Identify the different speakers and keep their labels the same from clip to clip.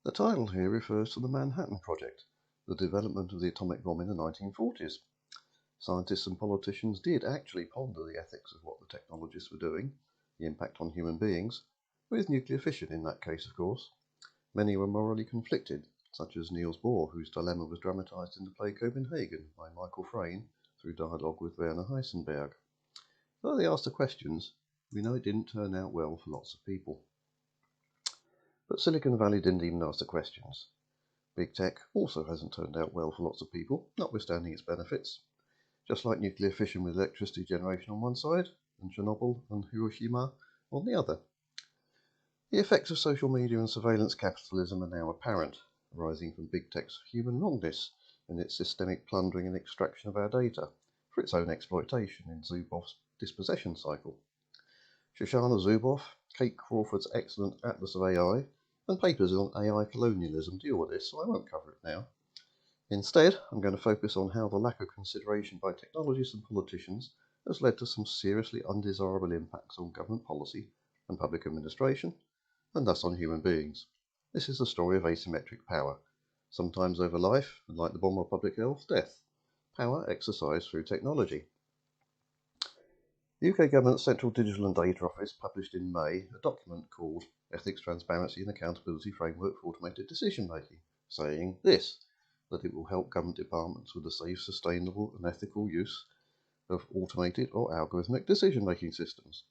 Speaker 1: The title here refers to the Manhattan Project, the development of the atomic bomb in the 1940s. Scientists and politicians did actually ponder the ethics of what the technologists were doing, the impact on human beings, with nuclear fission in that case, of course. Many were morally conflicted, such as Niels Bohr, whose dilemma was dramatised in the play Copenhagen by Michael Frayn through dialogue with Werner Heisenberg. Though they asked the questions, we know it didn't turn out well for lots of people. But Silicon Valley didn't even ask the questions. Big tech also hasn't turned out well for lots of people, notwithstanding its benefits. Just like nuclear fission with electricity generation on one side, and Chernobyl and Hiroshima on the other. The effects of social media and surveillance capitalism are now apparent, arising from big tech's human wrongness and its systemic plundering and extraction of our data for its own exploitation in Zuboff's dispossession cycle. Shoshana Zuboff, Kate Crawford's excellent Atlas of AI, and papers on AI colonialism deal with this, so I won't cover it now. Instead, I'm going to focus on how the lack of consideration by technologists and politicians has led to some seriously undesirable impacts on government policy and public administration, and thus on human beings. This is the story of asymmetric power, sometimes over life, and like the bomb of public health, death. Power exercised through technology. The UK Government's Central Digital and Data Office published in May a document called Ethics, Transparency and Accountability Framework for Automated Decision Making, saying this, that it will help government departments with the safe, sustainable and ethical use of automated or algorithmic decision-making systems.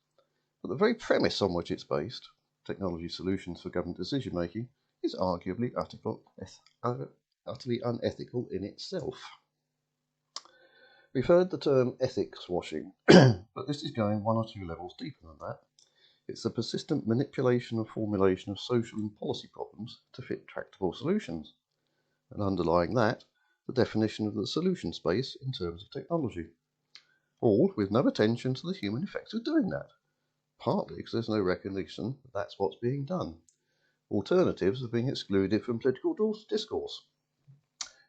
Speaker 1: But the very premise on which it's based, technology solutions for government decision-making, is arguably utterly unethical in itself. We've heard the term ethics washing, but this is going one or two levels deeper than that. It's the persistent manipulation and formulation of social and policy problems to fit tractable solutions, and underlying that, the definition of the solution space in terms of technology, all with no attention to the human effects of doing that, partly because there's no recognition that that's what's being done. Alternatives are being excluded from political discourse.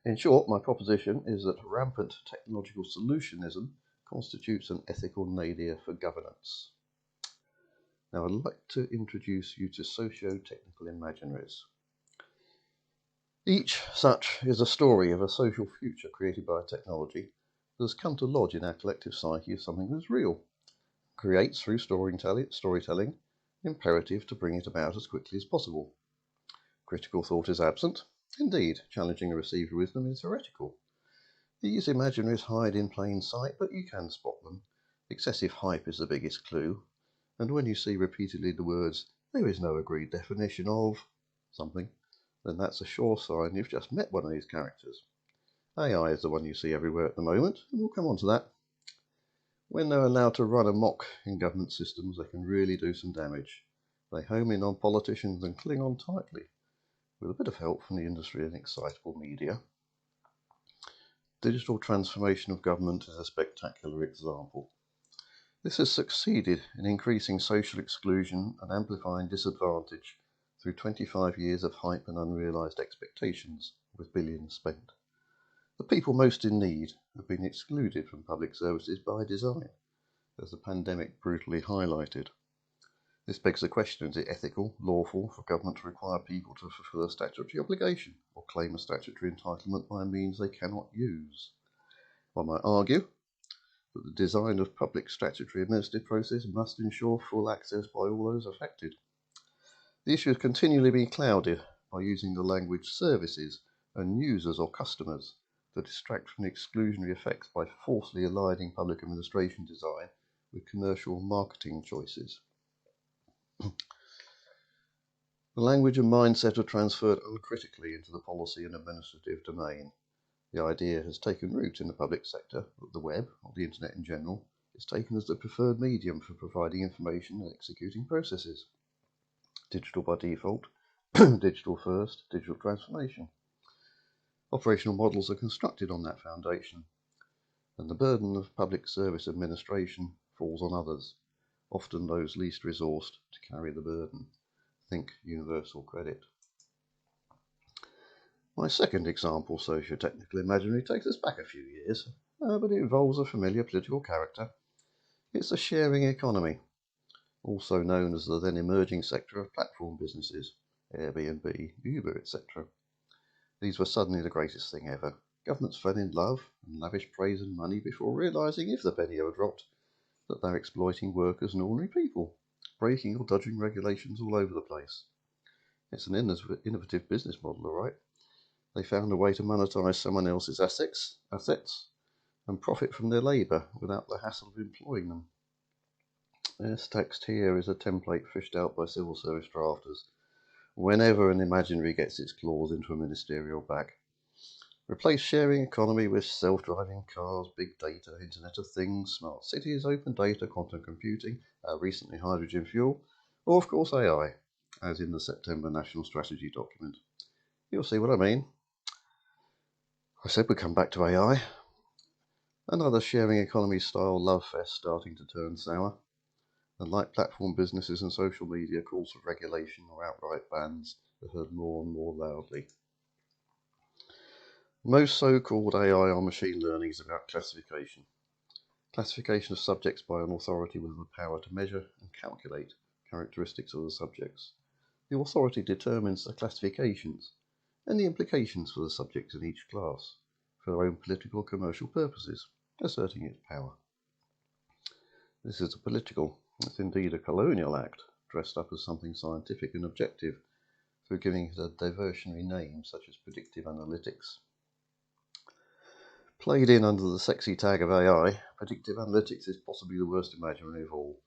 Speaker 1: In short, my proposition is that rampant technological solutionism constitutes an ethical nadir for governance. Now, I'd like to introduce you to socio-technical imaginaries. Each such is a story of a social future created by technology that has come to lodge in our collective psyche as something that's real, creates through storytelling imperative to bring it about as quickly as possible. Critical thought is absent. Indeed, challenging a received wisdom is heretical. These imaginaries hide in plain sight, but you can spot them. Excessive hype is the biggest clue, and when you see repeatedly the words, "there is no agreed definition of" something, then that's a sure sign you've just met one of these characters. AI is the one you see everywhere at the moment, and we'll come on to that. When they're allowed to run amok in government systems, they can really do some damage. They home in on politicians and cling on tightly, with a bit of help from the industry and excitable media. Digital transformation of government is a spectacular example. This has succeeded in increasing social exclusion and amplifying disadvantage through 25 years of hype and unrealised expectations, with billions spent. The people most in need have been excluded from public services by design, as the pandemic brutally highlighted. This begs the question, is it ethical, lawful for government to require people to fulfil a statutory obligation or claim a statutory entitlement by means they cannot use? One might argue that the design of public statutory administrative process must ensure full access by all those affected. The issue has continually been clouded by using the language services and users or customers to distract from the exclusionary effects by falsely aligning public administration design with commercial marketing choices. The language and mindset are transferred uncritically into the policy and administrative domain. The idea has taken root in the public sector that the web, or the internet in general, is taken as the preferred medium for providing information and executing processes. Digital by default, digital first, digital transformation. Operational models are constructed on that foundation, and the burden of public service administration falls on others, often those least resourced to carry the burden. Think universal credit. My second example, socio-technical imaginary, takes us back a few years, but it involves a familiar political character. It's the sharing economy, also known as the then emerging sector of platform businesses, Airbnb, Uber, etc. These were suddenly the greatest thing ever. Governments fell in love and lavished praise and money before realising, if the penny ever dropped, that they're exploiting workers and ordinary people, breaking or dodging regulations all over the place. It's an innovative business model, all right. They found a way to monetize someone else's assets and profit from their labour without the hassle of employing them. This text here is a template fished out by civil service drafters whenever an imaginary gets its claws into a ministerial bag. Replace sharing economy with self-driving cars, big data, Internet of Things, smart cities, open data, quantum computing, recently hydrogen fuel, or of course AI, as in the September National Strategy document. You'll see what I mean. I said we'd come back to AI. Another sharing economy style love fest starting to turn sour. And like platform businesses and social media, calls for regulation or outright bans are heard more and more loudly. Most so-called AI or machine learning is about classification. Classification of subjects by an authority with the power to measure and calculate characteristics of the subjects. The authority determines the classifications and the implications for the subjects in each class for their own political or commercial purposes, asserting its power. This is it's indeed a colonial act, dressed up as something scientific and objective through giving it a diversionary name such as predictive analytics. Played in under the sexy tag of AI, predictive analytics is possibly the worst imaginary of all,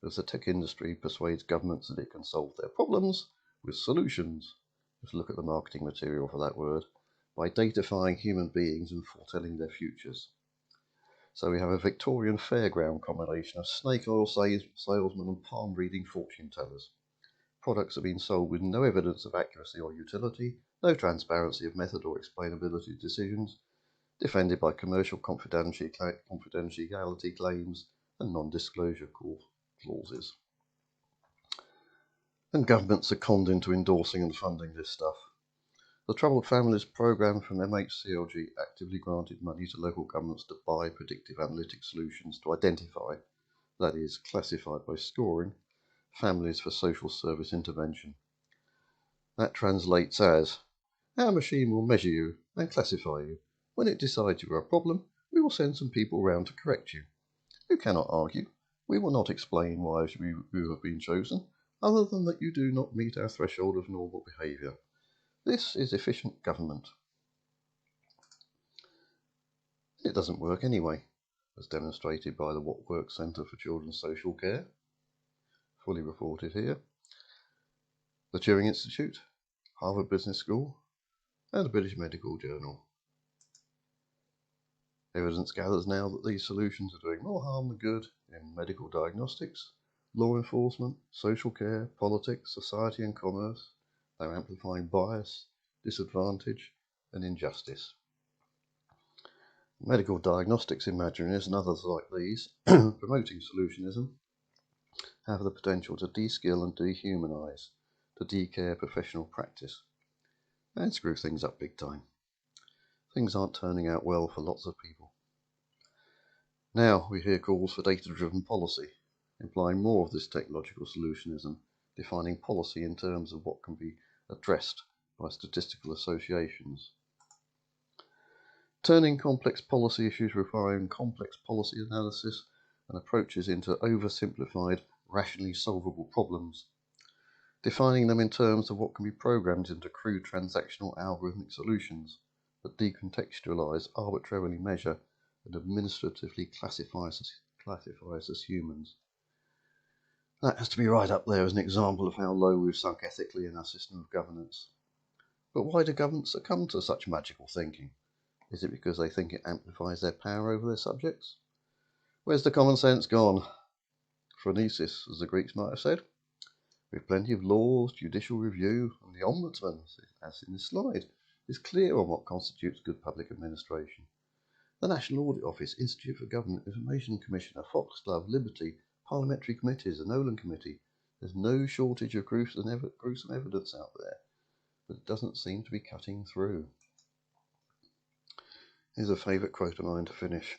Speaker 1: as the tech industry persuades governments that it can solve their problems with solutions. Just look at the marketing material for that word, by datifying human beings and foretelling their futures. So we have a Victorian fairground combination of snake oil salesmen and palm-reading fortune tellers. Products are being sold with no evidence of accuracy or utility, no transparency of method or explainability of decisions, defended by commercial confidentiality claims and non-disclosure clauses. And governments are conned into endorsing and funding this stuff. The Troubled Families Programme from MHCLG actively granted money to local governments to buy predictive analytic solutions to identify, that is, classified by scoring, families for social service intervention. That translates as, our machine will measure you and classify you. When it decides you are a problem, we will send some people round to correct you. You cannot argue. We will not explain why you have been chosen, other than that you do not meet our threshold of normal behaviour. This is efficient government. It doesn't work anyway, as demonstrated by the What Works Centre for Children's Social Care, fully reported here, the Turing Institute, Harvard Business School, and the British Medical Journal. Evidence gathers now that these solutions are doing more harm than good in medical diagnostics, law enforcement, social care, politics, society and commerce. They're amplifying bias, disadvantage, and injustice. Medical diagnostics imaginaries and others like these, promoting solutionism, have the potential to de-skill and dehumanise, to de-care professional practice, and screw things up big time. Things aren't turning out well for lots of people. Now we hear calls for data-driven policy, implying more of this technological solutionism, defining policy in terms of what can be addressed by statistical associations. Turning complex policy issues requiring complex policy analysis and approaches into oversimplified, rationally solvable problems, defining them in terms of what can be programmed into crude transactional algorithmic solutions that decontextualize, arbitrarily measure, and administratively classifies us as humans. That has to be right up there as an example of how low we've sunk ethically in our system of governance. But why do governments succumb to such magical thinking? Is it because they think it amplifies their power over their subjects? Where's the common sense gone? Phronesis, as the Greeks might have said. With plenty of laws, judicial review, and the ombudsman, as in this slide, is clear on what constitutes good public administration. The National Audit Office, Institute for Government Information Commissioner, Foxglove, Liberty, parliamentary committees, the Nolan Committee. There's no shortage of gruesome evidence out there, but it doesn't seem to be cutting through. Here's a favourite quote of mine to finish.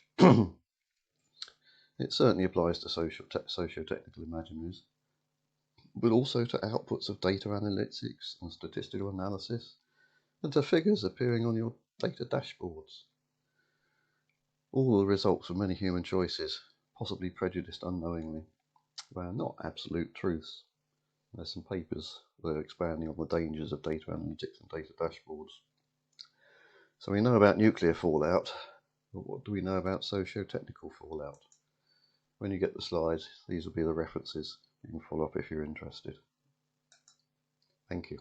Speaker 1: It certainly applies to socio-technical imaginaries. but also to outputs of data analytics and statistical analysis, and to figures appearing on your data dashboards. All the results of many human choices, possibly prejudiced unknowingly. They are not absolute truths. There's some papers that are expanding on the dangers of data analytics and data dashboards. So we know about nuclear fallout, but what do we know about socio-technical fallout? When you get the slides, these will be the references. You can follow up if you're interested. Thank you.